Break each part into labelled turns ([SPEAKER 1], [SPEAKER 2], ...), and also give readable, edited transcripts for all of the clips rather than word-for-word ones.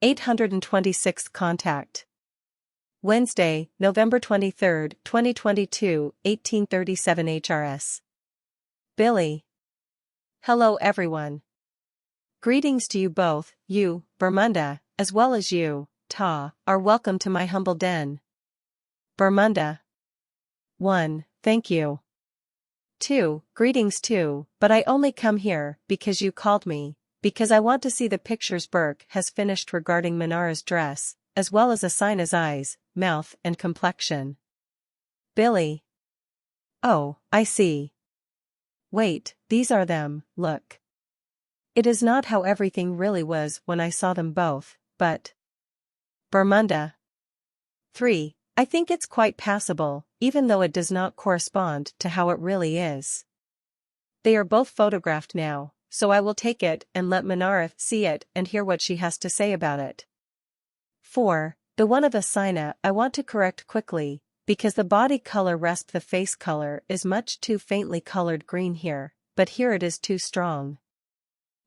[SPEAKER 1] 826th contact. Wednesday, November 23, 2022, 1837 HRS. Billy. Hello everyone. Greetings to you both, you, Bermunda, as well as you, Ta, are welcome to my humble den. Bermunda. 1. Thank you. 2. Greetings too, but I only come here because you called me, because I want to see the pictures Burke has finished regarding Manara's dress, as well as Asina's eyes, mouth and complexion. Billy. Oh, I see. Wait, these are them, look. It is not how everything really was when I saw them both, but... Bermunda. 3. I think it's quite passable, even though it does not correspond to how it really is. They are both photographed now, so I will take it and let Manara see it and hear what she has to say about it. 4. The one of Asina I want to correct quickly, because the body color rest the face color is much too faintly colored green here, but here it is too strong.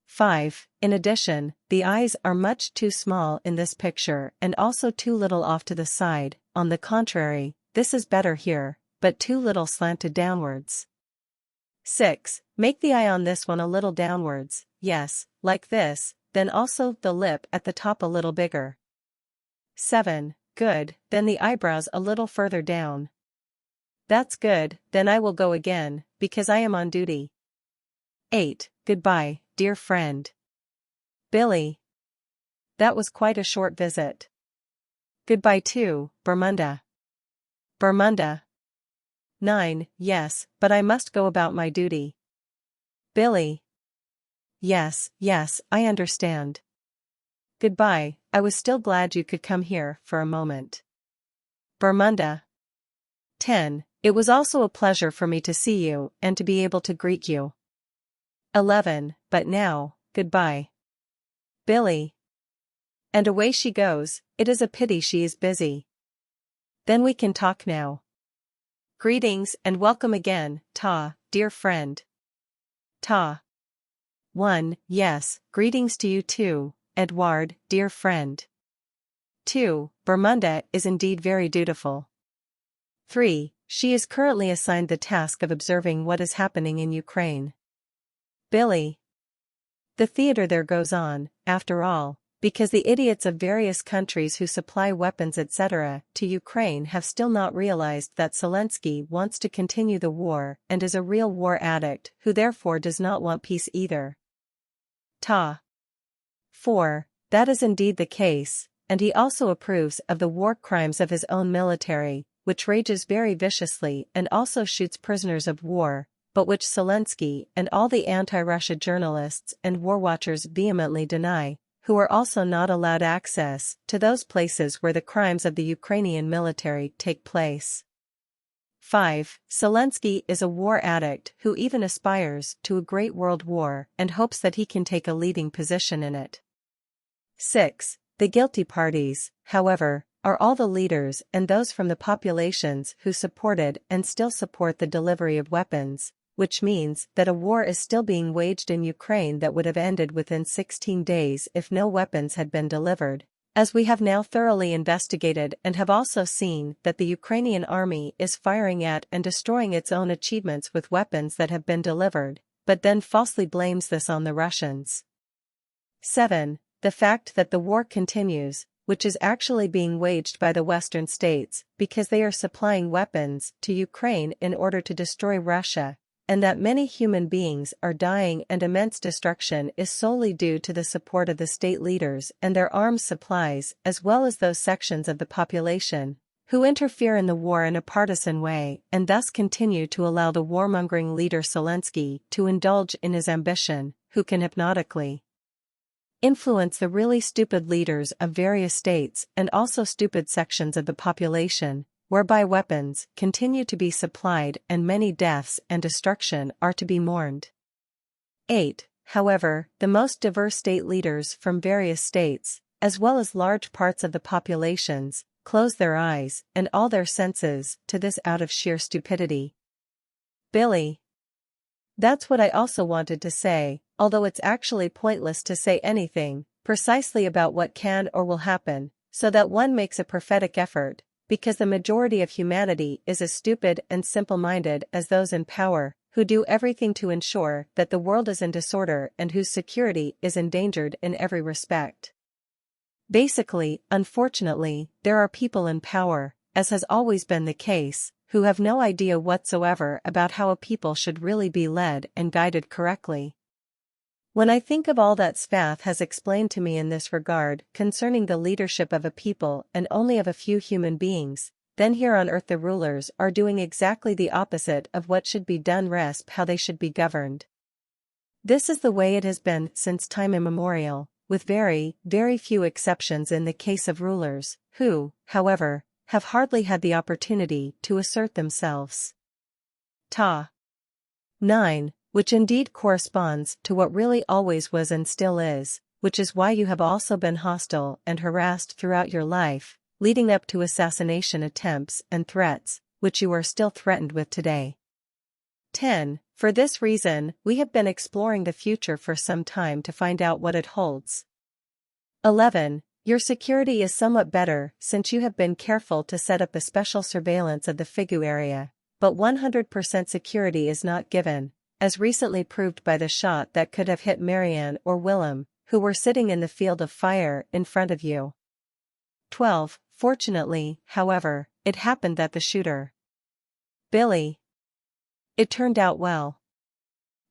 [SPEAKER 1] 5. In addition, the eyes are much too small in this picture and also too little off to the side. On the contrary, this is better here, but too little slanted downwards. 6. Make the eye on this one a little downwards, yes, like this, then also the lip at the top a little bigger. 7. Good, then the eyebrows a little further down. That's good, then I will go again, because I am on duty. 8. Goodbye, dear friend. Billy. That was quite a short visit. Goodbye too, Bermunda. Bermunda. 9. Yes, but I must go about my duty. Billy. Yes, I understand. Goodbye, I was still glad you could come here for a moment. Bermunda. 10. It was also a pleasure for me to see you and to be able to greet you. 11. But now, goodbye. Billy. And away she goes, it is a pity she is busy. Then we can talk now. Greetings and welcome again, Ta, dear friend. Ta. 1. Yes, greetings to you too, Edouard, dear friend. 2. Bermunda is indeed very dutiful. 3. She is currently assigned the task of observing what is happening in Ukraine. Billy. The theater there goes on, after all, because the idiots of various countries who supply weapons etc. to Ukraine have still not realized that Zelensky wants to continue the war and is a real war addict who therefore does not want peace either. Ta. 4. That is indeed the case, and he also approves of the war crimes of his own military, which rages very viciously and also shoots prisoners of war, but which Zelensky and all the anti-Russia journalists and war watchers vehemently deny, who are also not allowed access to those places where the crimes of the Ukrainian military take place. 5. Zelensky is a war addict who even aspires to a great world war and hopes that he can take a leading position in it. 6. The guilty parties, however, are all the leaders and those from the populations who supported and still support the delivery of weapons, which means that a war is still being waged in Ukraine that would have ended within 16 days if no weapons had been delivered, as we have now thoroughly investigated and have also seen that the Ukrainian army is firing at and destroying its own achievements with weapons that have been delivered, but then falsely blames this on the Russians. 7. The fact that the war continues, which is actually being waged by the Western states because they are supplying weapons to Ukraine in order to destroy Russia, and that many human beings are dying and immense destruction is solely due to the support of the state leaders and their arms supplies as well as those sections of the population who interfere in the war in a partisan way and thus continue to allow the warmongering leader Zelensky to indulge in his ambition, who can hypnotically influence the really stupid leaders of various states and also stupid sections of the population, whereby weapons continue to be supplied and many deaths and destruction are to be mourned. 8. However, the most diverse state leaders from various states, as well as large parts of the populations, close their eyes and all their senses to this out of sheer stupidity. Billy. That's what I also wanted to say, although it's actually pointless to say anything, precisely about what can or will happen, so that one makes a prophetic effort, because the majority of humanity is as stupid and simple-minded as those in power, who do everything to ensure that the world is in disorder and whose security is endangered in every respect. Basically, unfortunately, there are people in power, as has always been the case, who have no idea whatsoever about how a people should really be led and guided correctly. When I think of all that Spath has explained to me in this regard concerning the leadership of a people and only of a few human beings, then here on earth the rulers are doing exactly the opposite of what should be done resp how they should be governed. This is the way it has been since time immemorial, with very, very few exceptions in the case of rulers, who, however, have hardly had the opportunity to assert themselves. Ta. 9. Which indeed corresponds to what really always was and still is, which is why you have also been hostile and harassed throughout your life, leading up to assassination attempts and threats, which you are still threatened with today. 10. For this reason, we have been exploring the future for some time to find out what it holds. 11. Your security is somewhat better since you have been careful to set up a special surveillance of the Figu area, but 100% security is not given, as recently proved by the shot that could have hit Marianne or Willem, who were sitting in the field of fire in front of you. 12. Fortunately, however, it happened that the shooter, Billy, it turned out well.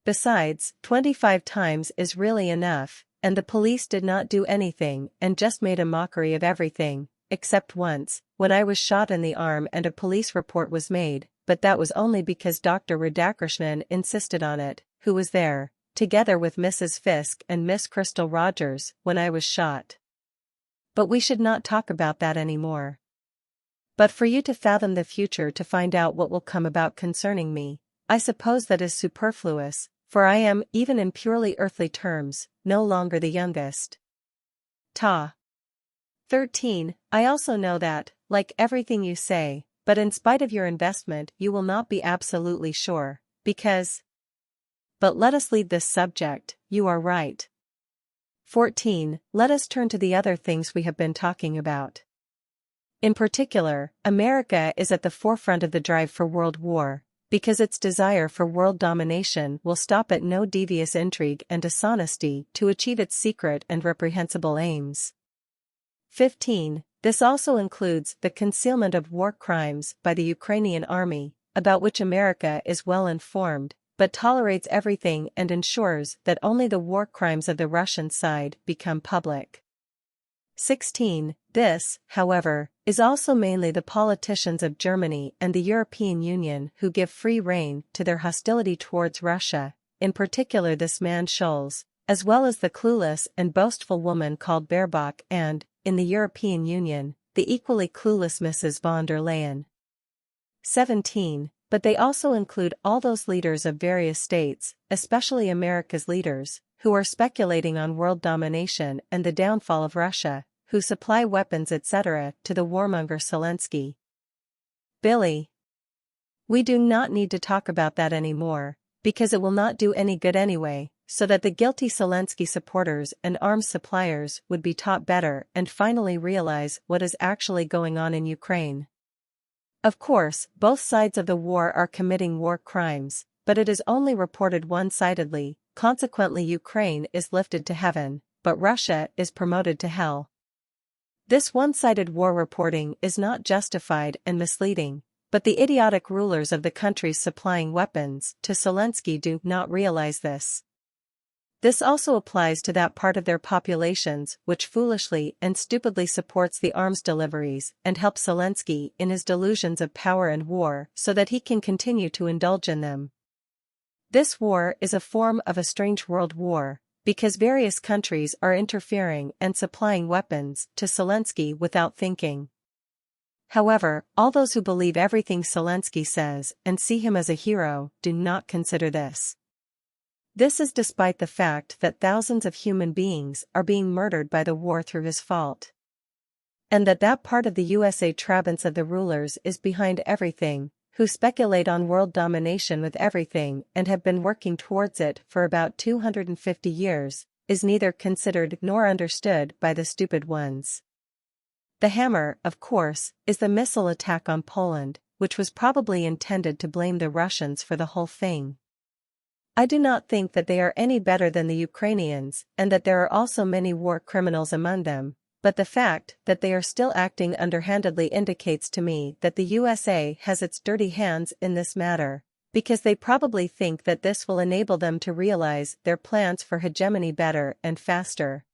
[SPEAKER 1] Besides, 25 times is really enough, and the police did not do anything and just made a mockery of everything, except once, when I was shot in the arm and a police report was made, but that was only because Dr. Radhakrishnan insisted on it, who was there, together with Mrs. Fisk and Miss Crystal Rogers, when I was shot. But we should not talk about that anymore. But for you to fathom the future to find out what will come about concerning me, I suppose that is superfluous, for I am, even in purely earthly terms, no longer the youngest. Ta. 13. I also know that, like everything you say, but in spite of your investment you will not be absolutely sure, because... But let us leave this subject, you are right. 14. Let us turn to the other things we have been talking about. In particular, America is at the forefront of the drive for world war, because its desire for world domination will stop at no devious intrigue and dishonesty to achieve its secret and reprehensible aims. 15. This also includes the concealment of war crimes by the Ukrainian army, about which America is well informed, but tolerates everything and ensures that only the war crimes of the Russian side become public. 16. This, however, is also mainly the politicians of Germany and the European Union who give free rein to their hostility towards Russia, in particular this man Scholz, as well as the clueless and boastful woman called Baerbock and, in the European Union, the equally clueless Mrs. von der Leyen. 17. But they also include all those leaders of various states, especially America's leaders, who are speculating on world domination and the downfall of Russia, who supply weapons etc. to the warmonger Zelensky. Billy. We do not need to talk about that anymore, because it will not do any good anyway, so that the guilty Zelensky supporters and arms suppliers would be taught better and finally realize what is actually going on in Ukraine. Of course, both sides of the war are committing war crimes, but it is only reported one-sidedly, consequently Ukraine is lifted to heaven, but Russia is promoted to hell. This one-sided war reporting is not justified and misleading, but the idiotic rulers of the countries supplying weapons to Zelensky do not realize this. This also applies to that part of their populations which foolishly and stupidly supports the arms deliveries and helps Zelensky in his delusions of power and war so that he can continue to indulge in them. This war is a form of a strange world war, because various countries are interfering and supplying weapons to Zelensky without thinking. However, all those who believe everything Zelensky says and see him as a hero do not consider this. This is despite the fact that thousands of human beings are being murdered by the war through his fault. And that part of the USA Trabants of the rulers is behind everything, who speculate on world domination with everything and have been working towards it for about 250 years, is neither considered nor understood by the stupid ones. The hammer, of course, is the missile attack on Poland, which was probably intended to blame the Russians for the whole thing. I do not think that they are any better than the Ukrainians, and that there are also many war criminals among them, but the fact that they are still acting underhandedly indicates to me that the USA has its dirty hands in this matter, because they probably think that this will enable them to realize their plans for hegemony better and faster.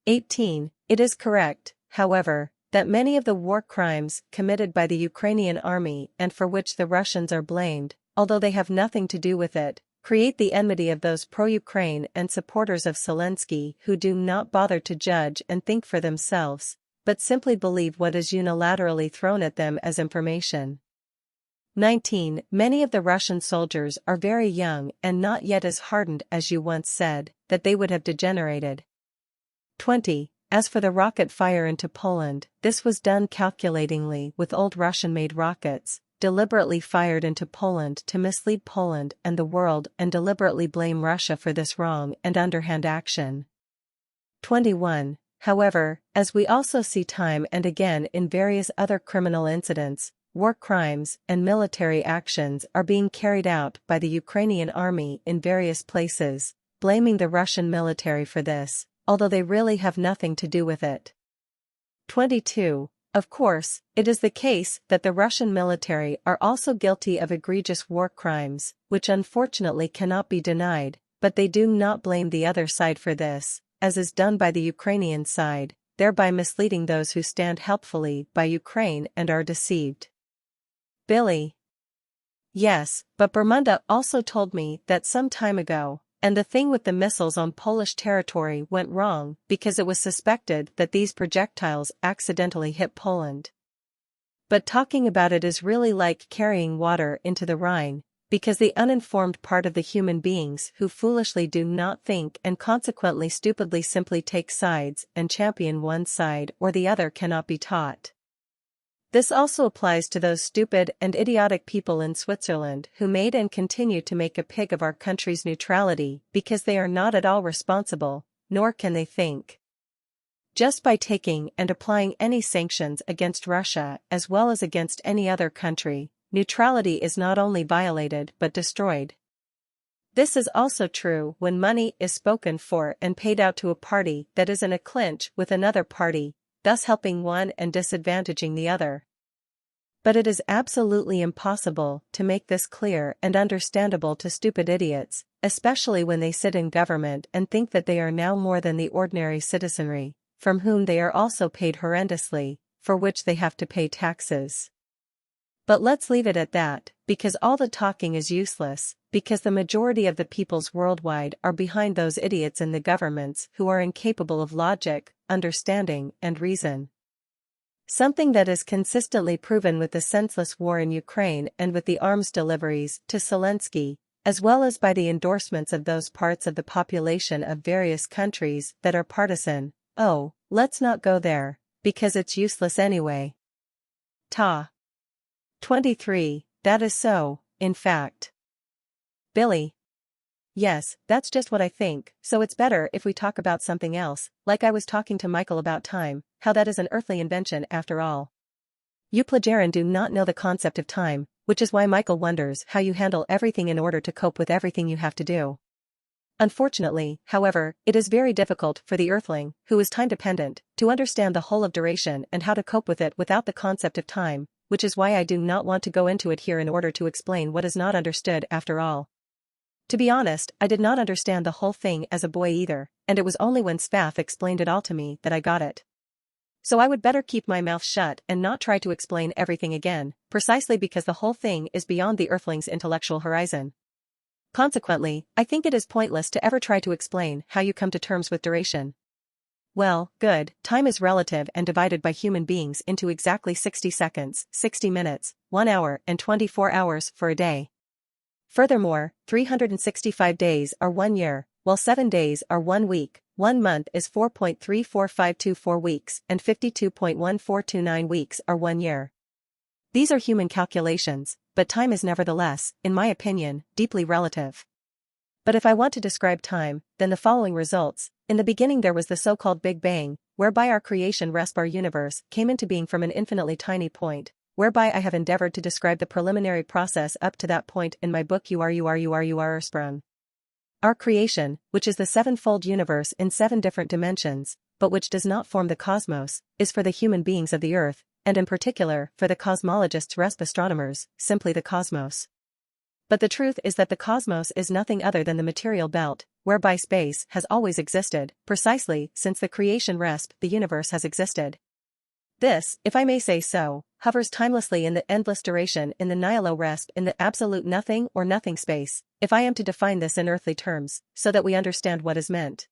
[SPEAKER 1] 18. It is correct, however, that many of the war crimes committed by the Ukrainian army and for which the Russians are blamed, although they have nothing to do with it, create the enmity of those pro-Ukraine and supporters of Zelensky who do not bother to judge and think for themselves, but simply believe what is unilaterally thrown at them as information. 19. Many of the Russian soldiers are very young and not yet as hardened as you once said, that they would have degenerated. 20. As for the rocket fire into Poland, this was done calculatingly with old Russian-made rockets, deliberately fired into Poland to mislead Poland and the world and deliberately blame Russia for this wrong and underhand action. 21. However, as we also see time and again in various other criminal incidents, war crimes and military actions are being carried out by the Ukrainian army in various places, blaming the Russian military for this, although they really have nothing to do with it. 22. Of course, it is the case that the Russian military are also guilty of egregious war crimes, which unfortunately cannot be denied, but they do not blame the other side for this, as is done by the Ukrainian side, thereby misleading those who stand helpfully by Ukraine and are deceived. Billy. Yes, but Bermuda also told me that some time ago, and the thing with the missiles on Polish territory went wrong because it was suspected that these projectiles accidentally hit Poland. But talking about it is really like carrying water into the Rhine, because the uninformed part of the human beings who foolishly do not think and consequently stupidly simply take sides and champion one side or the other cannot be taught. This also applies to those stupid and idiotic people in Switzerland who made and continue to make a pig of our country's neutrality because they are not at all responsible, nor can they think. Just by taking and applying any sanctions against Russia as well as against any other country, neutrality is not only violated but destroyed. This is also true when money is spoken for and paid out to a party that is in a clinch with another party, thus helping one and disadvantaging the other. But it is absolutely impossible to make this clear and understandable to stupid idiots, especially when they sit in government and think that they are now more than the ordinary citizenry, from whom they are also paid horrendously, for which they have to pay taxes. But let's leave it at that, because all the talking is useless, because the majority of the peoples worldwide are behind those idiots in the governments who are incapable of logic, understanding, and reason. Something that is consistently proven with the senseless war in Ukraine and with the arms deliveries to Zelensky, as well as by the endorsements of those parts of the population of various countries that are partisan. Oh, let's not go there, because it's useless anyway. 23. That is so, in fact. Billy. Yes, that's just what I think, so it's better if we talk about something else, like I was talking to Michael about time, how that is an earthly invention after all. You Plagiarin do not know the concept of time, which is why Michael wonders how you handle everything in order to cope with everything you have to do. Unfortunately, however, it is very difficult for the earthling, who is time-dependent, to understand the whole of duration and how to cope with it without the concept of time, which is why I do not want to go into it here in order to explain what is not understood after all. To be honest, I did not understand the whole thing as a boy either, and it was only when Spaff explained it all to me that I got it. So I would better keep my mouth shut and not try to explain everything again, precisely because the whole thing is beyond the earthling's intellectual horizon. Consequently, I think it is pointless to ever try to explain how you come to terms with duration. Well, good, time is relative and divided by human beings into exactly 60 seconds, 60 minutes, 1 hour and 24 hours for a day. Furthermore, 365 days are 1 year, while 7 days are 1 week, 1 month is 4.34524 weeks, and 52.1429 weeks are 1 year. These are human calculations, but time is nevertheless, in my opinion, deeply relative. But if I want to describe time, then the following results. In the beginning there was the so-called Big Bang, whereby our creation our universe came into being from an infinitely tiny point, whereby I have endeavored to describe the preliminary process up to that point in my book You Are Sprung. Our creation, which is the sevenfold universe in 7 different dimensions, but which does not form the cosmos, is for the human beings of the earth, and in particular for the cosmologists astronomers, simply the cosmos. But the truth is that the cosmos is nothing other than the material belt, whereby space has always existed, precisely since the creation the universe has existed. This, if I may say so, hovers timelessly in the endless duration in the nihilo in the absolute nothing or nothing space, if I am to define this in earthly terms, so that we understand what is meant.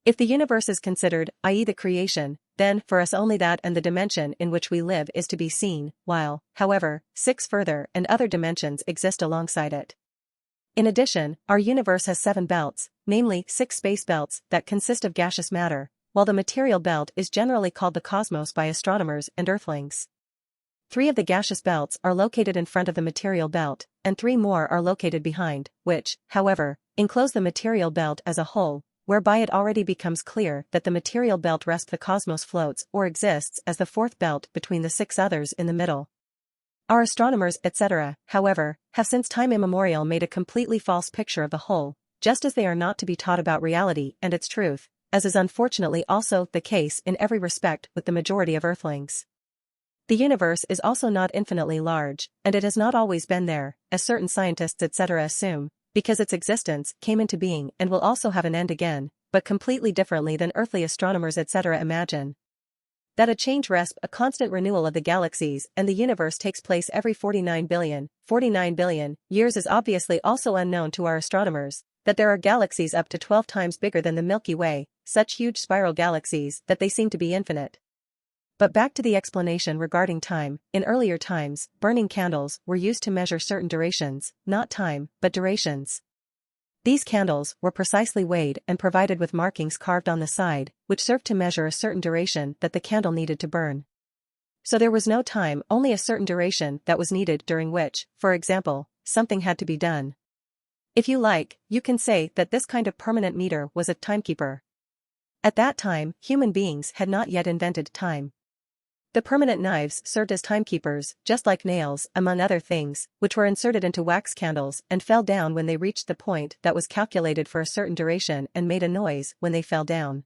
[SPEAKER 1] If the universe is considered, i.e. the creation, then for us only that and the dimension in which we live is to be seen, while, however, 6 further and other dimensions exist alongside it. In addition, our universe has 7 belts, namely 6 space belts that consist of gaseous matter, while the material belt is generally called the cosmos by astronomers and earthlings. 3 of the gaseous belts are located in front of the material belt, and 3 more are located behind, which, however, enclose the material belt as a whole, whereby it already becomes clear that the material belt the cosmos floats or exists as the 4th belt between the 6 others in the middle. Our astronomers, etc., however, have since time immemorial made a completely false picture of the whole, just as they are not to be taught about reality and its truth, as is unfortunately also the case in every respect with the majority of earthlings. The universe is also not infinitely large, and it has not always been there, as certain scientists etc. assume, because its existence came into being and will also have an end again, but completely differently than earthly astronomers etc. imagine. That a change a constant renewal of the galaxies and the universe takes place every 49 billion years is obviously also unknown to our astronomers, that there are galaxies up to 12 times bigger than the Milky Way, such huge spiral galaxies that they seem to be infinite. But back to the explanation regarding time, in earlier times, burning candles were used to measure certain durations, not time, but durations. These candles were precisely weighed and provided with markings carved on the side, which served to measure a certain duration that the candle needed to burn. So there was no time, only a certain duration that was needed during which, for example, something had to be done. If you like, you can say that this kind of permanent meter was a timekeeper. At that time, human beings had not yet invented time. The permanent knives served as timekeepers, just like nails, among other things, which were inserted into wax candles and fell down when they reached the point that was calculated for a certain duration and made a noise when they fell down.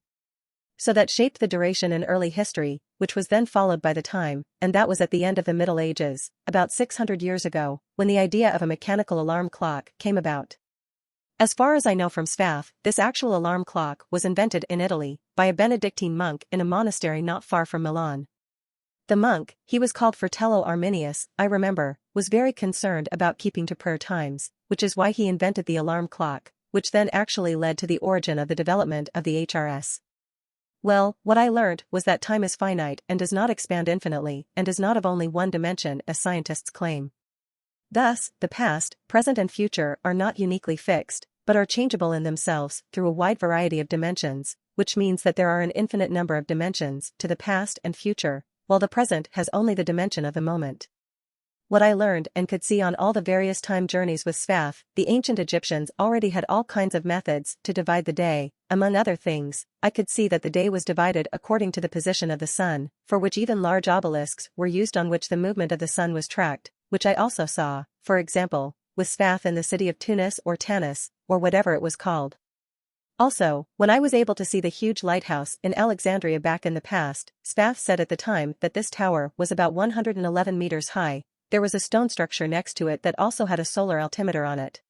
[SPEAKER 1] So that shaped the duration in early history, which was then followed by the time, and that was at the end of the Middle Ages, about 600 years ago, when the idea of a mechanical alarm clock came about. As far as I know from Sfaff, this actual alarm clock was invented in Italy, by a Benedictine monk in a monastery not far from Milan. The monk, he was called Fratello Arminius, I remember, was very concerned about keeping to prayer times, which is why he invented the alarm clock, which then actually led to the origin of the development of the HRS. Well, what I learnt was that time is finite and does not expand infinitely and is not of only one dimension as scientists claim. Thus, the past, present and future are not uniquely fixed, but are changeable in themselves through a wide variety of dimensions, which means that there are an infinite number of dimensions to the past and future, while the present has only the dimension of the moment. What I learned and could see on all the various time journeys with Sfaff, the ancient Egyptians already had all kinds of methods to divide the day. Among other things, I could see that the day was divided according to the position of the sun, for which even large obelisks were used on which the movement of the sun was tracked, which I also saw, for example, with Sfaff in the city of Tunis or Tanis, or whatever it was called. Also, when I was able to see the huge lighthouse in Alexandria back in the past, Sfaff said at the time that this tower was about 111 meters high. There was a stone structure next to it that also had a solar altimeter on it.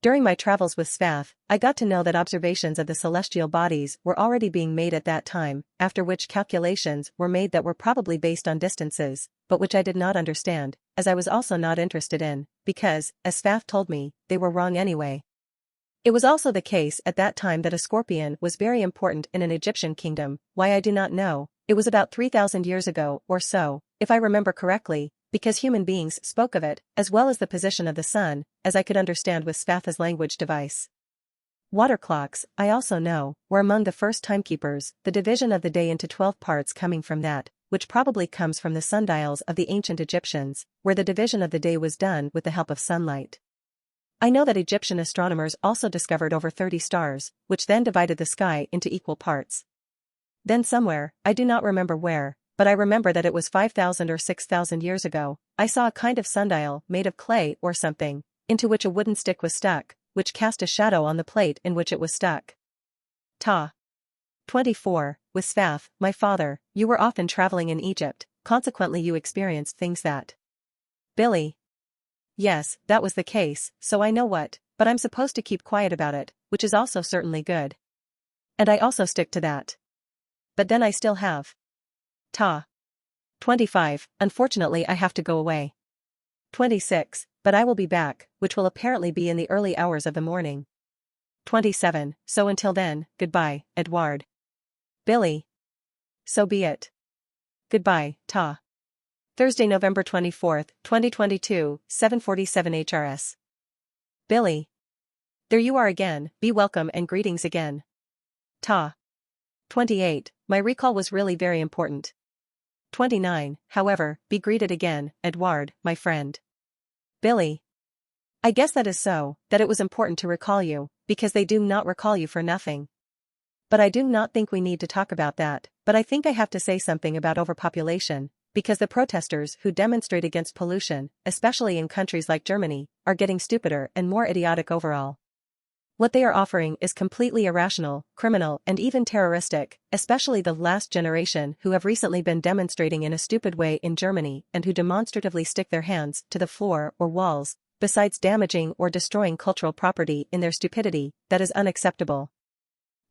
[SPEAKER 1] During my travels with Sfaff, I got to know that observations of the celestial bodies were already being made at that time, after which calculations were made that were probably based on distances, but which I did not understand, as I was also not interested in, because, as Sfaff told me, they were wrong anyway. It was also the case at that time that a scorpion was very important in an Egyptian kingdom, why I do not know. It was about 3,000 years ago or so, if I remember correctly, because human beings spoke of it, as well as the position of the sun, as I could understand with Sfaff's language device. Water clocks, I also know, were among the first timekeepers, the division of the day into 12 parts coming from that, which probably comes from the sundials of the ancient Egyptians, where the division of the day was done with the help of sunlight. I know that Egyptian astronomers also discovered over 30 stars, which then divided the sky into equal parts. Then somewhere, I do not remember where, but I remember that it was 5,000 or 6,000 years ago, I saw a kind of sundial made of clay or something, into which a wooden stick was stuck, which cast a shadow on the plate in which it was stuck. Ta. 24. With Svath, my father, you were often traveling in Egypt, consequently you experienced things that. Billy. Yes, that was the case, so I know what, but I'm supposed to keep quiet about it, which is also certainly good. And I also stick to that. But then I still have. Ta. 25. Unfortunately I have to go away. 26. But I will be back, which will apparently be in the early hours of the morning. 27. So until then, goodbye, Edward. Billy. So be it. Goodbye, Ta. Thursday, November 24th, 2022, 7:47 HRS. Billy. There you are again, be welcome and greetings again. Ta. 28. My recall was really very important. 29. However, be greeted again, Edward, my friend. Billy. I guess that is so, that it was important to recall you, because they do not recall you for nothing. But I do not think we need to talk about that, but I think I have to say something about overpopulation, because the protesters who demonstrate against pollution, especially in countries like Germany, are getting stupider and more idiotic overall. What they are offering is completely irrational, criminal and even terroristic, especially the last generation who have recently been demonstrating in a stupid way in Germany and who demonstratively stick their hands to the floor or walls, besides damaging or destroying cultural property in their stupidity, that is unacceptable.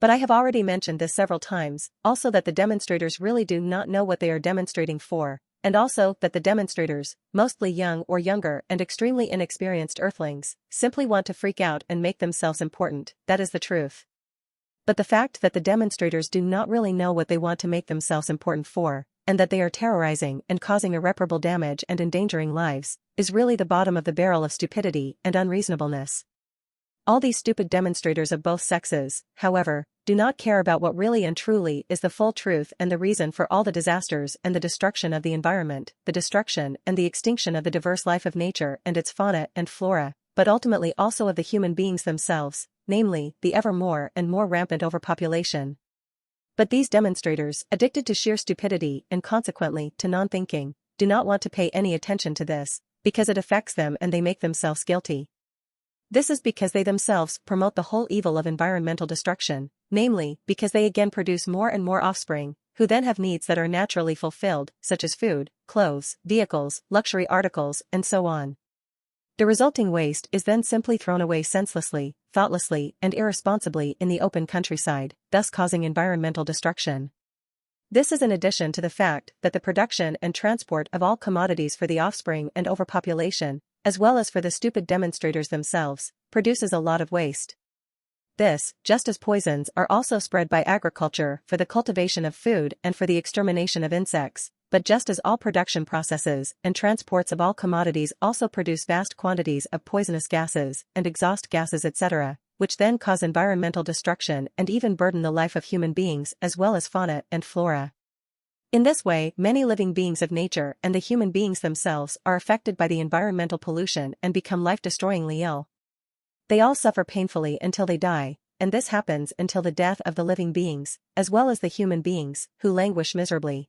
[SPEAKER 1] But I have already mentioned this several times, also that the demonstrators really do not know what they are demonstrating for, and also that the demonstrators, mostly young or younger and extremely inexperienced earthlings, simply want to freak out and make themselves important, that is the truth. But the fact that the demonstrators do not really know what they want to make themselves important for, and that they are terrorizing and causing irreparable damage and endangering lives, is really the bottom of the barrel of stupidity and unreasonableness. All these stupid demonstrators of both sexes, however, do not care about what really and truly is the full truth and the reason for all the disasters and the destruction of the environment, the destruction and the extinction of the diverse life of nature and its fauna and flora, but ultimately also of the human beings themselves, namely, the ever more and more rampant overpopulation. But these demonstrators, addicted to sheer stupidity and consequently to non-thinking, do not want to pay any attention to this, because it affects them and they make themselves guilty. This is because they themselves promote the whole evil of environmental destruction, namely, because they again produce more and more offspring, who then have needs that are naturally fulfilled, such as food, clothes, vehicles, luxury articles, and so on. The resulting waste is then simply thrown away senselessly, thoughtlessly, and irresponsibly in the open countryside, thus causing environmental destruction. This is in addition to the fact that the production and transport of all commodities for the offspring and overpopulation, as well as for the stupid demonstrators themselves, produces a lot of waste. This, just as poisons are also spread by agriculture for the cultivation of food and for the extermination of insects, but just as all production processes and transports of all commodities also produce vast quantities of poisonous gases and exhaust gases etc., which then cause environmental destruction and even burden the life of human beings as well as fauna and flora. In this way, many living beings of nature and the human beings themselves are affected by the environmental pollution and become life-destroyingly ill. They all suffer painfully until they die, and this happens until the death of the living beings, as well as the human beings, who languish miserably.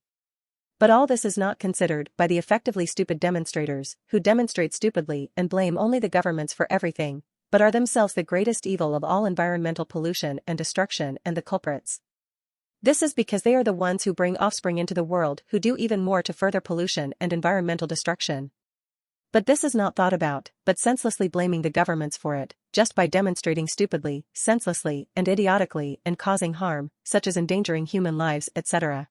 [SPEAKER 1] But all this is not considered by the effectively stupid demonstrators, who demonstrate stupidly and blame only the governments for everything, but are themselves the greatest evil of all environmental pollution and destruction and the culprits. This is because they are the ones who bring offspring into the world who do even more to further pollution and environmental destruction. But this is not thought about, but senselessly blaming the governments for it, just by demonstrating stupidly, senselessly, and idiotically and causing harm, such as endangering human lives, etc.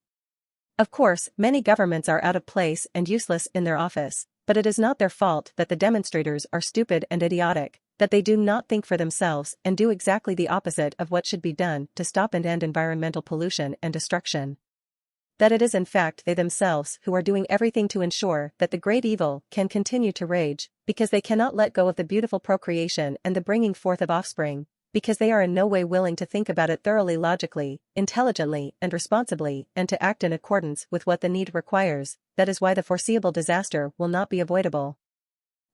[SPEAKER 1] Of course, many governments are out of place and useless in their office, but it is not their fault that the demonstrators are stupid and idiotic, that they do not think for themselves and do exactly the opposite of what should be done to stop and end environmental pollution and destruction. That it is in fact they themselves who are doing everything to ensure that the great evil can continue to rage, because they cannot let go of the beautiful procreation and the bringing forth of offspring, because they are in no way willing to think about it thoroughly logically, intelligently and responsibly and to act in accordance with what the need requires. That is why the foreseeable disaster will not be avoidable.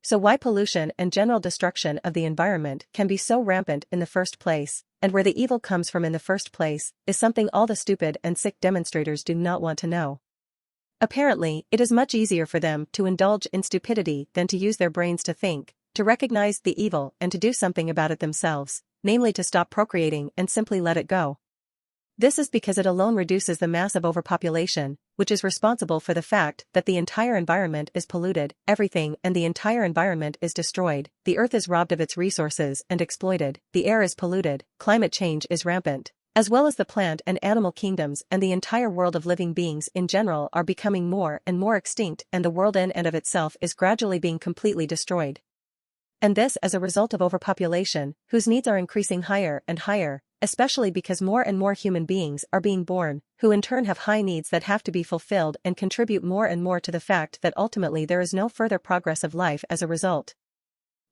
[SPEAKER 1] So why pollution and general destruction of the environment can be so rampant in the first place, and where the evil comes from in the first place, is something all the stupid and sick demonstrators do not want to know. Apparently, it is much easier for them to indulge in stupidity than to use their brains to think, to recognize the evil and to do something about it themselves, namely to stop procreating and simply let it go. This is because it alone reduces the massive overpopulation, which is responsible for the fact that the entire environment is polluted, everything and the entire environment is destroyed, the earth is robbed of its resources and exploited, the air is polluted, climate change is rampant, as well as the plant and animal kingdoms and the entire world of living beings in general are becoming more and more extinct, and the world in and of itself is gradually being completely destroyed. And this as a result of overpopulation, whose needs are increasing higher and higher, especially because more and more human beings are being born, who in turn have high needs that have to be fulfilled and contribute more and more to the fact that ultimately there is no further progress of life as a result.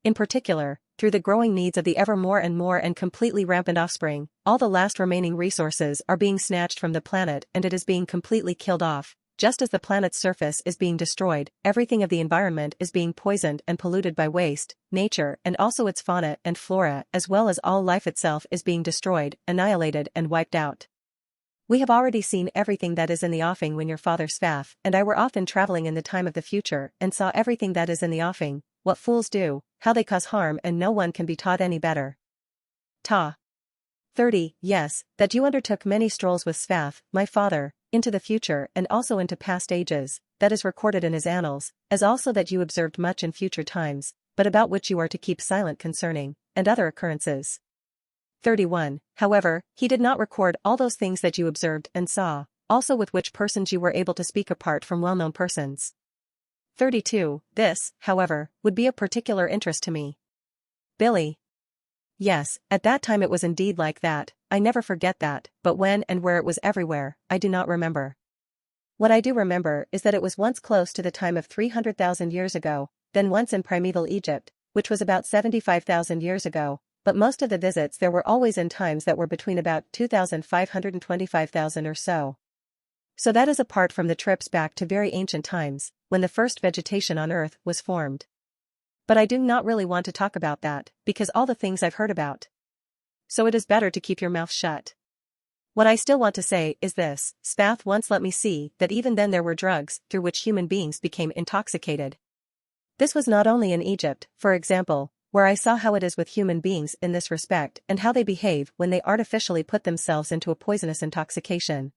[SPEAKER 1] In particular, through the growing needs of the ever more and completely rampant offspring, all the last remaining resources are being snatched from the planet and it is being completely killed off. Just as the planet's surface is being destroyed, everything of the environment is being poisoned and polluted by waste, nature and also its fauna and flora as well as all life itself is being destroyed, annihilated and wiped out. We have already seen everything that is in the offing when your father Svath and I were often traveling in the time of the future and saw everything that is in the offing, what fools do, how they cause harm and no one can be taught any better. Ta. 30. Yes, that you undertook many strolls with Svath, my father, into the future and also into past ages, that is recorded in his annals, as also that you observed much in future times, but about which you are to keep silent concerning, and other occurrences. 31. However, he did not record all those things that you observed and saw, also with which persons you were able to speak apart from well-known persons. 32. This, however, would be of particular interest to me. Billy. Yes, at that time it was indeed like that, I never forget that, but when and where it was everywhere, I do not remember. What I do remember is that it was once close to the time of 300,000 years ago, then once in primeval Egypt, which was about 75,000 years ago, but most of the visits there were always in times that were between about 2,500 and 25,000 or so. So that is apart from the trips back to very ancient times, when the first vegetation on Earth was formed. But I do not really want to talk about that, because all the things I've heard about. So it is better to keep your mouth shut. What I still want to say is this: Svath once let me see that even then there were drugs through which human beings became intoxicated. This was not only in Egypt, for example, where I saw how it is with human beings in this respect and how they behave when they artificially put themselves into a poisonous intoxication.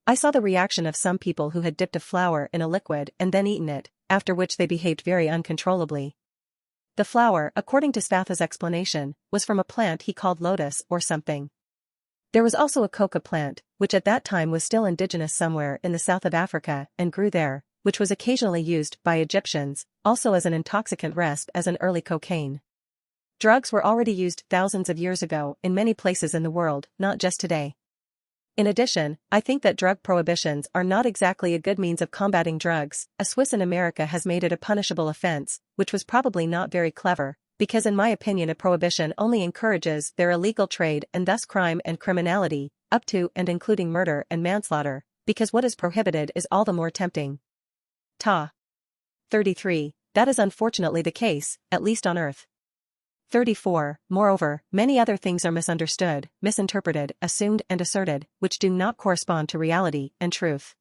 [SPEAKER 1] I saw the reaction of some people who had dipped a flower in a liquid and then eaten it, after which they behaved very uncontrollably. The flower, according to Svatha's explanation, was from a plant he called lotus or something. There was also a coca plant, which at that time was still indigenous somewhere in the south of Africa and grew there, which was occasionally used by Egyptians, also as an intoxicant resp as an early cocaine. Drugs were already used thousands of years ago in many places in the world, not just today. In addition, I think that drug prohibitions are not exactly a good means of combating drugs. A Swiss in America has made it a punishable offense, which was probably not very clever, because in my opinion a prohibition only encourages their illegal trade and thus crime and criminality, up to and including murder and manslaughter, because what is prohibited is all the more tempting. Ta. 33. That is unfortunately the case, at least on Earth. 34. Moreover, many other things are misunderstood, misinterpreted, assumed and asserted, which do not correspond to reality and truth.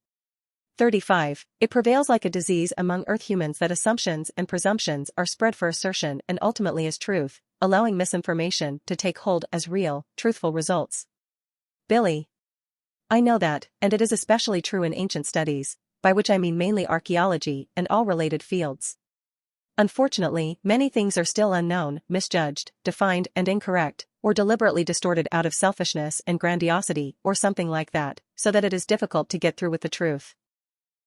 [SPEAKER 1] 35. It prevails like a disease among Earth humans that assumptions and presumptions are spread for assertion and ultimately as truth, allowing misinformation to take hold as real, truthful results. Billy. I know that, and it is especially true in ancient studies, by which I mean mainly archaeology and all related fields. Unfortunately, many things are still unknown, misjudged, defined and incorrect, or deliberately distorted out of selfishness and grandiosity or something like that, so that it is difficult to get through with the truth.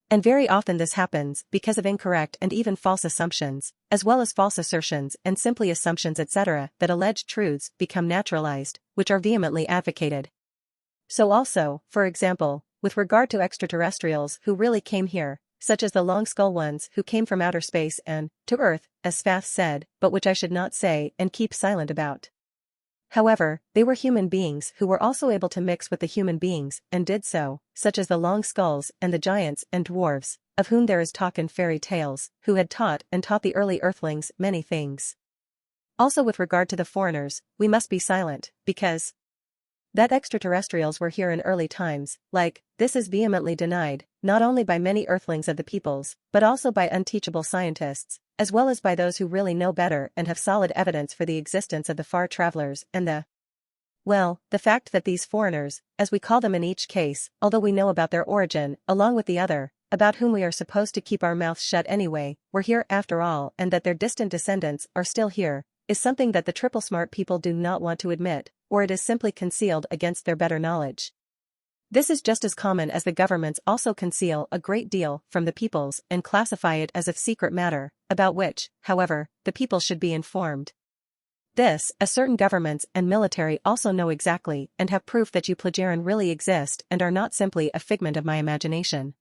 [SPEAKER 1] And very often this happens because of incorrect and even false assumptions, as well as false assertions and simply assumptions etc. that alleged truths become naturalized, which are vehemently advocated. So also, for example, with regard to extraterrestrials who really came here, such as the long-skull ones who came from outer space and, to Earth, as Svath said, but which I should not say and keep silent about. However, they were human beings who were also able to mix with the human beings and did so, such as the long skulls and the giants and dwarves, of whom there is talk in fairy tales, who had taught the early earthlings many things. Also with regard to the foreigners, we must be silent, because that extraterrestrials were here in early times, this is vehemently denied, not only by many earthlings of the peoples, but also by unteachable scientists, as well as by those who really know better and have solid evidence for the existence of the far travelers and the fact that these foreigners, as we call them in each case, although we know about their origin, along with the other, about whom we are supposed to keep our mouths shut anyway, were here after all, and that their distant descendants are still here, is something that the triple smart people do not want to admit, or it is simply concealed against their better knowledge. This is just as common as the governments also conceal a great deal from the peoples and classify it as a secret matter, about which, however, the people should be informed. This, as certain governments and military also know exactly and have proof that you Plagiarin really exist and are not simply a figment of my imagination.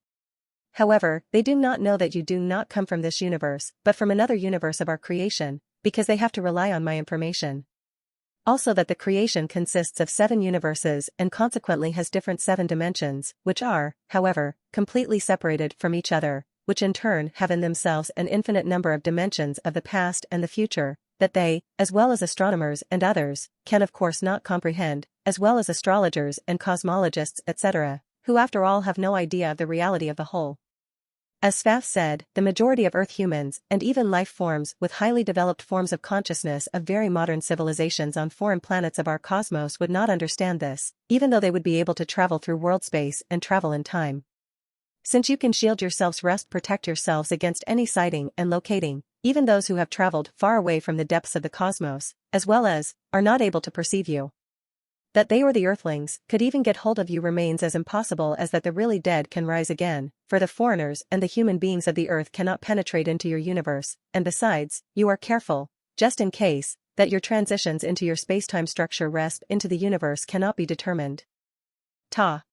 [SPEAKER 1] However, they do not know that you do not come from this universe, but from another universe of our creation, because they have to rely on my information. Also that the creation consists of 7 universes and consequently has different 7 dimensions, which are, however, completely separated from each other, which in turn have in themselves an infinite number of dimensions of the past and the future, that they, as well as astronomers and others, can of course not comprehend, as well as astrologers and cosmologists etc., who after all have no idea of the reality of the whole. As Sfaff said, the majority of Earth humans and even life forms with highly developed forms of consciousness of very modern civilizations on foreign planets of our cosmos would not understand this, even though they would be able to travel through world space and travel in time. Since you can shield yourselves, protect yourselves against any sighting and locating, even those who have traveled far away from the depths of the cosmos, as well as, are not able to perceive you. That they or the earthlings could even get hold of you remains as impossible as that the really dead can rise again, for the foreigners and the human beings of the earth cannot penetrate into your universe, and besides, you are careful, just in case, that your transitions into your spacetime structure resp into the universe cannot be determined. Ta.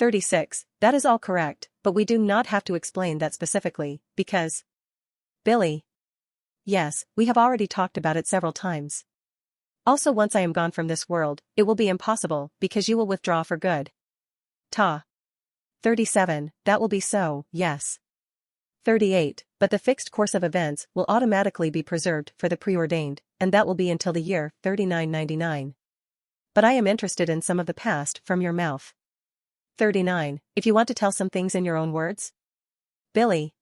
[SPEAKER 1] 36, that is all correct, but we do not have to explain that specifically, because Billy. Yes, we have already talked about it several times. Also once I am gone from this world, it will be impossible, because you will withdraw for good. Ta. 37, that will be so, yes. 38, but the fixed course of events will automatically be preserved for the preordained, and that will be until the year 3999. But I am interested in some of the past from your mouth. 39, if you want to tell some things in your own words. Billy.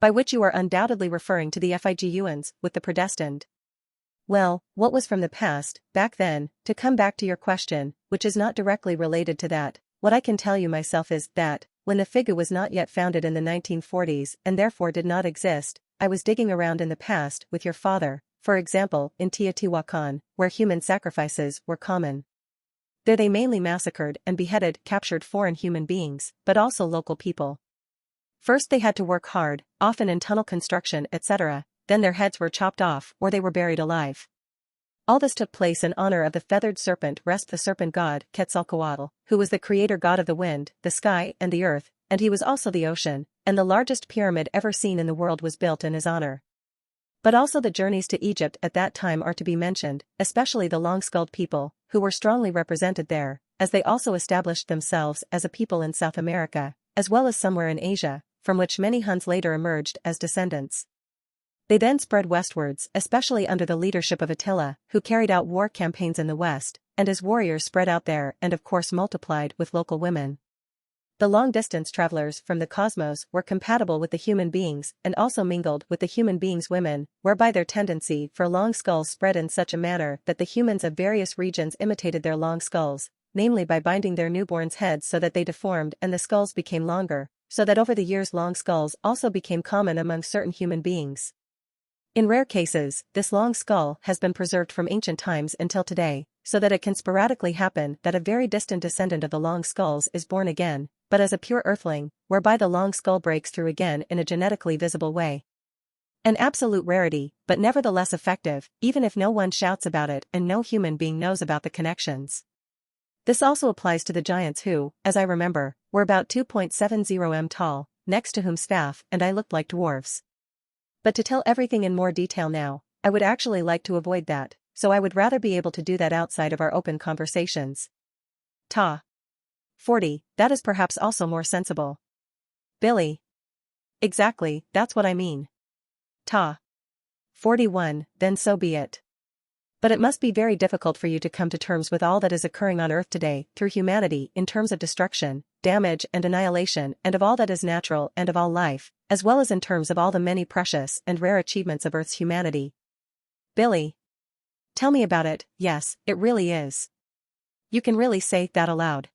[SPEAKER 1] By which you are undoubtedly referring to the FIGUNs with the predestined. Well, what was from the past, back then, to come back to your question, which is not directly related to that, what I can tell you myself is that, when the FIGU was not yet founded in the 1940s and therefore did not exist, I was digging around in the past with your father, for example, in Teotihuacan, where human sacrifices were common. There they mainly massacred and beheaded captured foreign human beings, but also local people. First they had to work hard, often in tunnel construction etc., then their heads were chopped off or they were buried alive. All this took place in honor of the feathered serpent the serpent god Quetzalcoatl, who was the creator god of the wind, the sky and the earth, and he was also the ocean, and the largest pyramid ever seen in the world was built in his honor. But also the journeys to Egypt at that time are to be mentioned, especially the long-skulled people, who were strongly represented there, as they also established themselves as a people in South America, as well as somewhere in Asia, from which many Huns later emerged as descendants. They then spread westwards, especially under the leadership of Attila, who carried out war campaigns in the west, and his warriors spread out there and of course multiplied with local women. The long-distance travelers from the cosmos were compatible with the human beings and also mingled with the human beings' women, whereby their tendency for long skulls spread in such a manner that the humans of various regions imitated their long skulls, namely by binding their newborns' heads so that they deformed and the skulls became longer, so that over the years long skulls also became common among certain human beings. In rare cases, this long skull has been preserved from ancient times until today, so that it can sporadically happen that a very distant descendant of the long skulls is born again, but as a pure earthling, whereby the long skull breaks through again in a genetically visible way. An absolute rarity, but nevertheless effective, even if no one shouts about it and no human being knows about the connections. This also applies to the giants who, as I remember, were about 2.70 m tall, next to whom Sfaff and I looked like dwarves. But to tell everything in more detail now, I would actually like to avoid that, so I would rather be able to do that outside of our open conversations. Ta. 40, that is perhaps also more sensible. Billy. Exactly, that's what I mean. Ta. 41, then so be it. But it must be very difficult for you to come to terms with all that is occurring on Earth today through humanity in terms of destruction, damage and annihilation and of all that is natural and of all life, as well as in terms of all the many precious and rare achievements of Earth's humanity. Billy. Tell me about it. Yes, it really is. You can really say that aloud.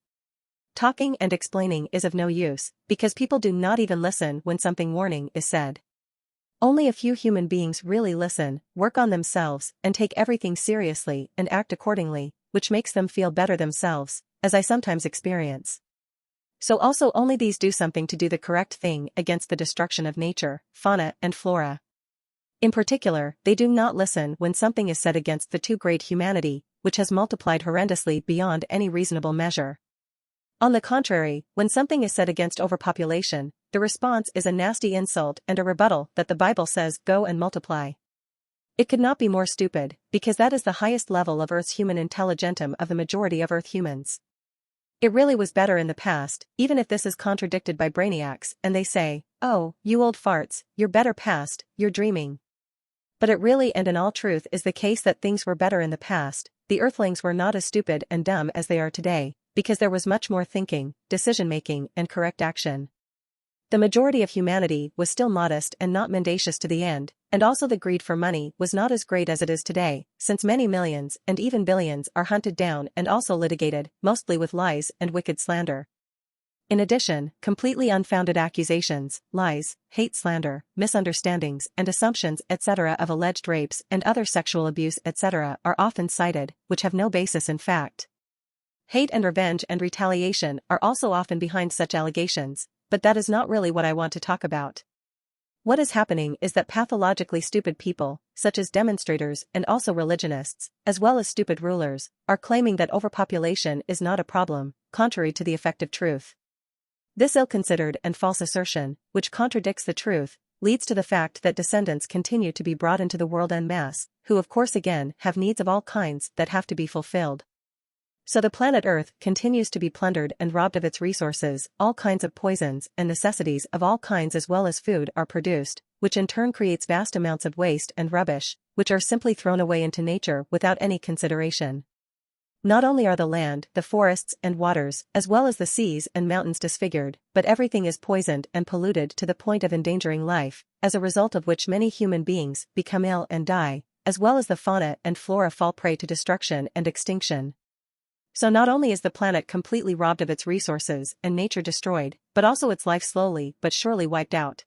[SPEAKER 1] Talking and explaining is of no use, because people do not even listen when something warning is said. Only a few human beings really listen, work on themselves, and take everything seriously and act accordingly, which makes them feel better themselves, as I sometimes experience. So also only these do something to do the correct thing against the destruction of nature, fauna and flora. In particular, they do not listen when something is said against the too great humanity, which has multiplied horrendously beyond any reasonable measure. On the contrary, when something is said against overpopulation, the response is a nasty insult and a rebuttal that the Bible says go and multiply. It could not be more stupid, because that is the highest level of Earth's human intelligentum of the majority of Earth humans. It really was better in the past, even if this is contradicted by brainiacs, and they say, oh, you old farts, you're better past, you're dreaming. But it really and in all truth is the case that things were better in the past, the Earthlings were not as stupid and dumb as they are today, because there was much more thinking, decision-making and correct action. The majority of humanity was still modest and not mendacious to the end, and also the greed for money was not as great as it is today, since many millions and even billions are hunted down and also litigated, mostly with lies and wicked slander. In addition, completely unfounded accusations, lies, hate slander, misunderstandings and assumptions etc. of alleged rapes and other sexual abuse etc. are often cited, which have no basis in fact. Hate and revenge and retaliation are also often behind such allegations, but that is not really what I want to talk about. What is happening is that pathologically stupid people, such as demonstrators and also religionists, as well as stupid rulers, are claiming that overpopulation is not a problem, contrary to the effective truth. This ill-considered and false assertion, which contradicts the truth, leads to the fact that descendants continue to be brought into the world en masse, who of course again have needs of all kinds that have to be fulfilled. So the planet Earth continues to be plundered and robbed of its resources, all kinds of poisons and necessities of all kinds as well as food are produced, which in turn creates vast amounts of waste and rubbish, which are simply thrown away into nature without any consideration. Not only are the land, the forests and waters, as well as the seas and mountains disfigured, but everything is poisoned and polluted to the point of endangering life, as a result of which many human beings become ill and die, as well as the fauna and flora fall prey to destruction and extinction. So not only is the planet completely robbed of its resources and nature destroyed, but also its life slowly but surely wiped out.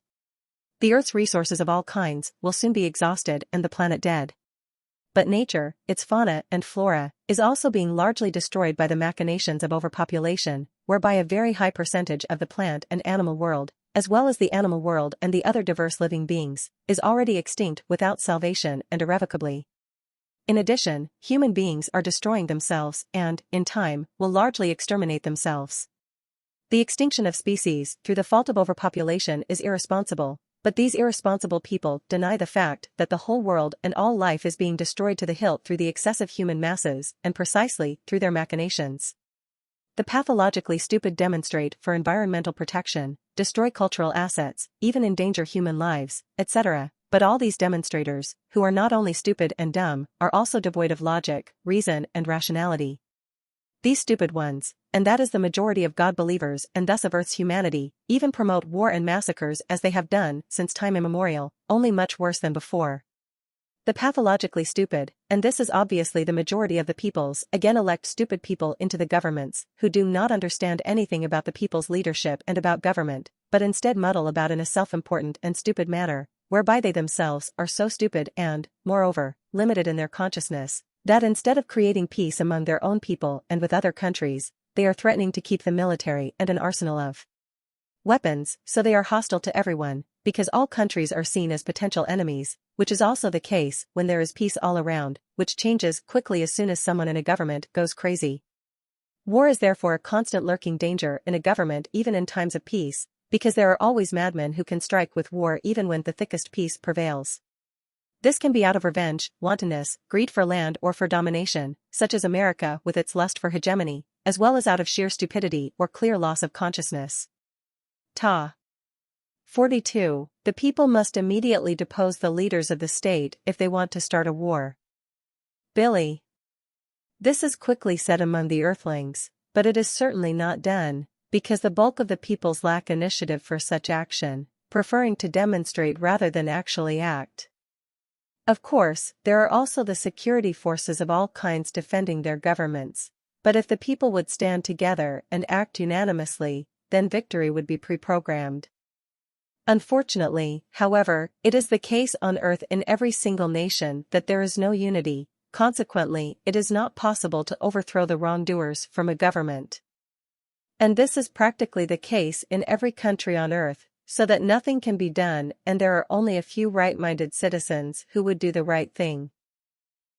[SPEAKER 1] The Earth's resources of all kinds will soon be exhausted and the planet dead. But nature, its fauna and flora, is also being largely destroyed by the machinations of overpopulation, whereby a very high percentage of the plant and animal world, as well as the animal world and the other diverse living beings, is already extinct without salvation and irrevocably. In addition, human beings are destroying themselves and, in time, will largely exterminate themselves. The extinction of species through the fault of overpopulation is irresponsible, but these irresponsible people deny the fact that the whole world and all life is being destroyed to the hilt through the excessive human masses and precisely through their machinations. The pathologically stupid demonstrate for environmental protection, destroy cultural assets, even endanger human lives, etc. But all these demonstrators, who are not only stupid and dumb, are also devoid of logic, reason and rationality. These stupid ones, and that is the majority of God believers and thus of Earth's humanity, even promote war and massacres as they have done since time immemorial, only much worse than before. The pathologically stupid, and this is obviously the majority of the peoples, again elect stupid people into the governments, who do not understand anything about the people's leadership and about government, but instead muddle about in a self-important and stupid manner, whereby they themselves are so stupid and, moreover, limited in their consciousness, that instead of creating peace among their own people and with other countries, they are threatening to keep the military and an arsenal of weapons, so they are hostile to everyone, because all countries are seen as potential enemies, which is also the case when there is peace all around, which changes quickly as soon as someone in a government goes crazy. War is therefore a constant lurking danger in a government even in times of peace, because there are always madmen who can strike with war even when the thickest peace prevails. This can be out of revenge, wantonness, greed for land or for domination, such as America with its lust for hegemony, as well as out of sheer stupidity or clear loss of consciousness. Ta. 42. The people must immediately depose the leaders of the state if they want to start a war. Billy. This is quickly said among the Earthlings, but it is certainly not done, because the bulk of the peoples lack initiative for such action, preferring to demonstrate rather than actually act. Of course, there are also the security forces of all kinds defending their governments, but if the people would stand together and act unanimously, then victory would be pre-programmed. Unfortunately, however, it is the case on Earth in every single nation that there is no unity. Consequently, it is not possible to overthrow the wrongdoers from a government. And this is practically the case in every country on Earth, so that nothing can be done and there are only a few right-minded citizens who would do the right thing.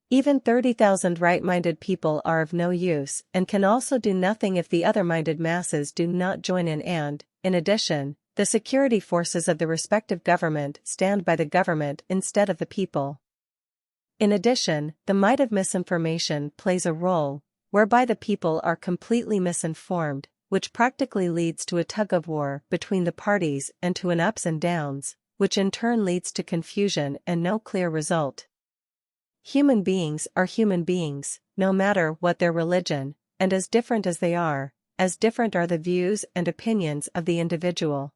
[SPEAKER 1] Even 30,000 right-minded people are of no use and can also do nothing if the other-minded masses do not join in and, in addition, the security forces of the respective government stand by the government instead of the people. In addition, the might of misinformation plays a role, whereby the people are completely misinformed, which practically leads to a tug-of-war between the parties and to an ups and downs, which in turn leads to confusion and no clear result. Human beings are human beings, no matter what their religion, and as different as they are, as different are the views and opinions of the individual.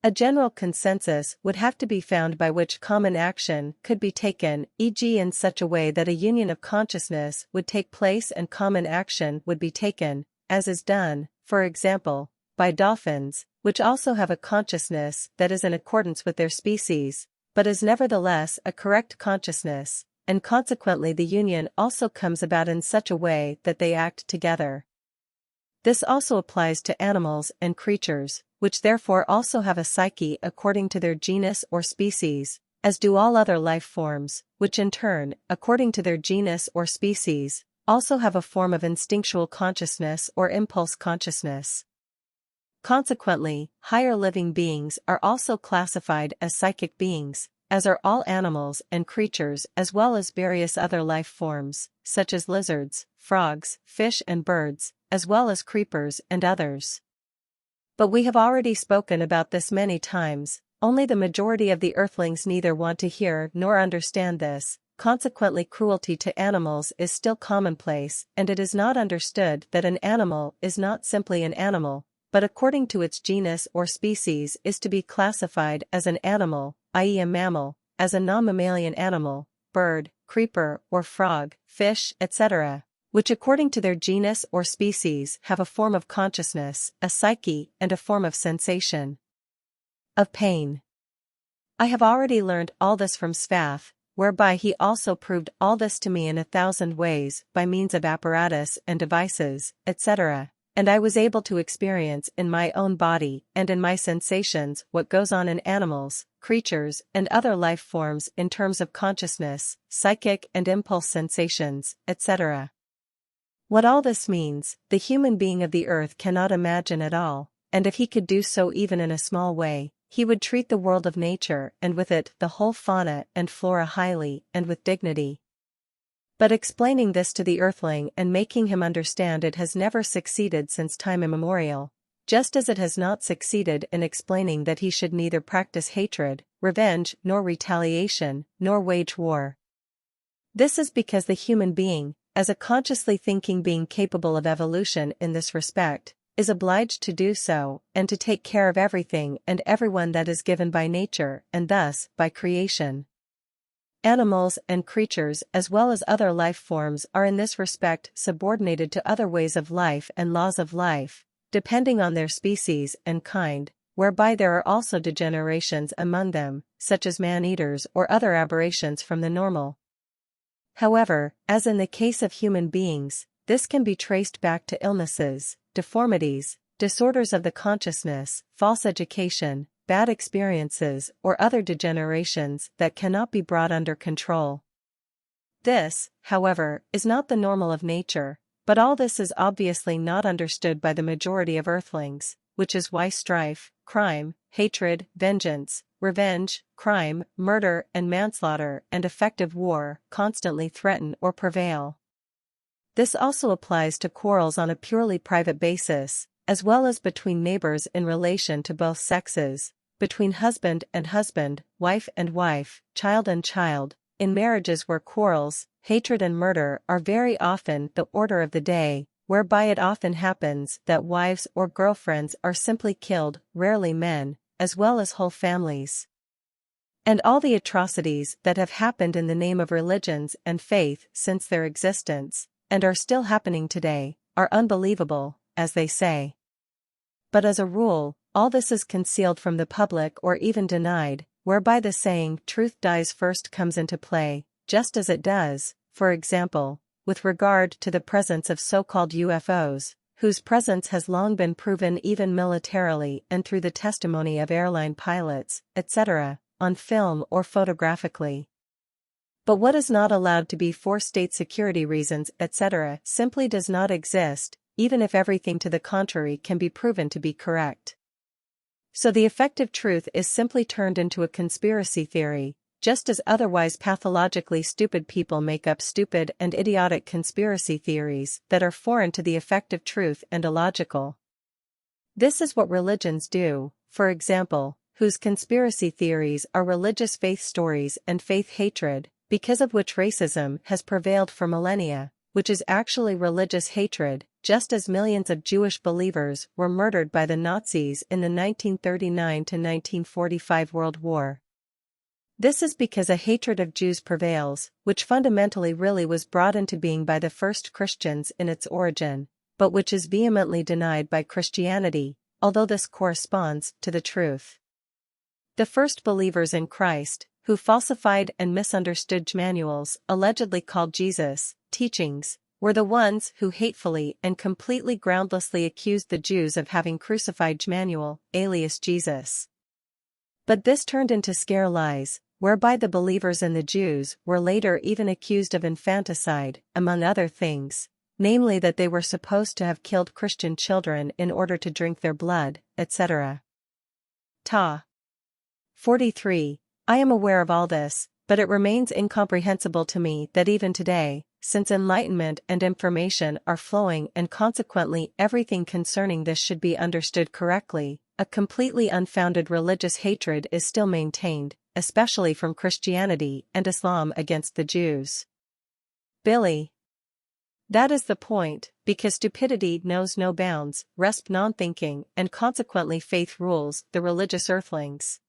[SPEAKER 1] A general consensus would have to be found by which common action could be taken, e.g. in such a way that a union of consciousness would take place and common action would be taken, as is done, for example, by dolphins, which also have a consciousness that is in accordance with their species, but is nevertheless a correct consciousness, and consequently the union also comes about in such a way that they act together. This also applies to animals and creatures, which therefore also have a psyche according to their genus or species, as do all other life forms, which in turn, according to their genus or species, also have a form of instinctual consciousness or impulse consciousness. Consequently, higher living beings are also classified as psychic beings, as are all animals and creatures as well as various other life forms, such as lizards, frogs, fish and birds, as well as creepers and others. But we have already spoken about this many times, only the majority of the Earthlings neither want to hear nor understand this, consequently cruelty to animals is still commonplace and it is not understood that an animal is not simply an animal, but according to its genus or species is to be classified as an animal, i.e. a mammal, as a non-mammalian animal, bird, creeper or frog, fish, etc., which according to their genus or species have a form of consciousness, a psyche, and a form of sensation. Of pain. I have already learned all this from Svath, whereby he also proved all this to me in 1,000 ways by means of apparatus and devices, etc., and I was able to experience in my own body and in my sensations what goes on in animals, creatures, and other life forms in terms of consciousness, psychic and impulse sensations, etc. What all this means, the human being of the earth cannot imagine at all, and if he could do so even in a small way, he would treat the world of nature and with it the whole fauna and flora highly and with dignity. But explaining this to the Earthling and making him understand it has never succeeded since time immemorial, just as it has not succeeded in explaining that he should neither practice hatred, revenge, nor retaliation, nor wage war. This is because the human being, as a consciously thinking being capable of evolution in this respect, is obliged to do so and to take care of everything and everyone that is given by nature and thus by creation. Animals and creatures as well as other life forms are in this respect subordinated to other ways of life and laws of life, depending on their species and kind, whereby there are also degenerations among them, such as man-eaters or other aberrations from the normal. However, as in the case of human beings, this can be traced back to illnesses, deformities, disorders of the consciousness, false education, bad experiences, or other degenerations that cannot be brought under control. This, however, is not the normal of nature, but all this is obviously not understood by the majority of Earthlings, which is why strife, crime, hatred, vengeance, revenge, crime, murder and manslaughter and effective war constantly threaten or prevail. This also applies to quarrels on a purely private basis, as well as between neighbors in relation to both sexes, between husband and husband, wife and wife, child and child, in marriages where quarrels, hatred and murder are very often the order of the day, whereby it often happens that wives or girlfriends are simply killed, rarely men, as well as whole families. And all the atrocities that have happened in the name of religions and faith since their existence, and are still happening today, are unbelievable, as they say. But as a rule, all this is concealed from the public or even denied, whereby the saying "truth dies first" comes into play, just as it does, for example, with regard to the presence of so-called UFOs, whose presence has long been proven even militarily and through the testimony of airline pilots, etc., on film or photographically. But what is not allowed to be for state security reasons, etc., simply does not exist, even if everything to the contrary can be proven to be correct. So the effective truth is simply turned into a conspiracy theory, just as otherwise pathologically stupid people make up stupid and idiotic conspiracy theories that are foreign to the effective truth and illogical. This is what religions do, for example, whose conspiracy theories are religious faith stories and faith hatred, because of which racism has prevailed for millennia, which is actually religious hatred, just as millions of Jewish believers were murdered by the Nazis in the 1939–1945 World War. This is because a hatred of Jews prevails, which fundamentally really was brought into being by the first Christians in its origin, but which is vehemently denied by Christianity, although this corresponds to the truth. The first believers in Christ, who falsified and misunderstood manuals allegedly called Jesus' teachings, were the ones who hatefully and completely groundlessly accused the Jews of having crucified Emmanuel, alias Jesus. But this turned into scare lies, whereby the believers and the Jews were later even accused of infanticide, among other things, namely that they were supposed to have killed Christian children in order to drink their blood, etc. 43. I am aware of all this, but it remains incomprehensible to me that even today, since enlightenment and information are flowing and consequently everything concerning this should be understood correctly, a completely unfounded religious hatred is still maintained, especially from Christianity and Islam against the Jews. Billy. That is the point, because stupidity knows no bounds, resp non-thinking, and consequently faith rules the religious earthlings.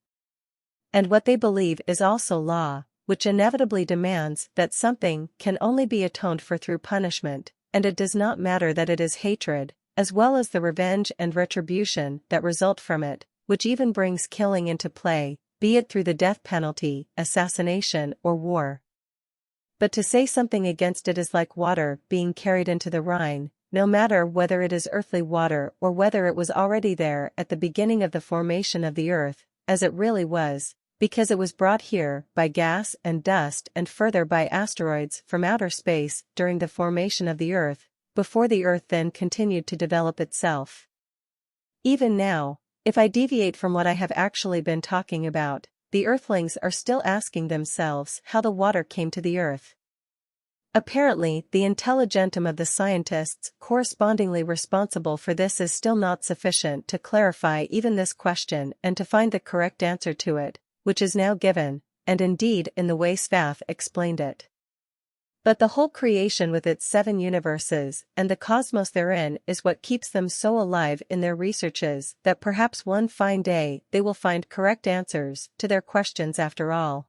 [SPEAKER 1] And what they believe is also law, which inevitably demands that something can only be atoned for through punishment, and it does not matter that it is hatred, as well as the revenge and retribution that result from it, which even brings killing into play, be it through the death penalty, assassination or war. But to say something against it is like water being carried into the Rhine, no matter whether it is earthly water or whether it was already there at the beginning of the formation of the earth, as it really was, because it was brought here by gas and dust and further by asteroids from outer space during the formation of the earth, before the earth then continued to develop itself. Even now, if I deviate from what I have actually been talking about, the earthlings are still asking themselves how the water came to the earth. Apparently, the intelligentum of the scientists correspondingly responsible for this is still not sufficient to clarify even this question and to find the correct answer to it, which is now given, and indeed in the way Svath explained it. But the whole creation with its 7 universes and the cosmos therein is what keeps them so alive in their researches that perhaps one fine day they will find correct answers to their questions after all.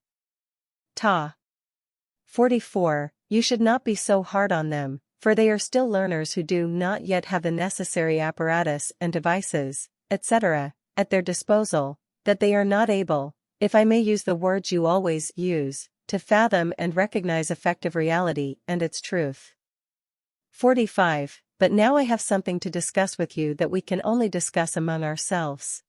[SPEAKER 1] 44. You should not be so hard on them, for they are still learners who do not yet have the necessary apparatus and devices, etc., at their disposal, that they are not able, if I may use the words you always use, to fathom and recognize effective reality and its truth. 45. But now I have something to discuss with you that we can only discuss among ourselves.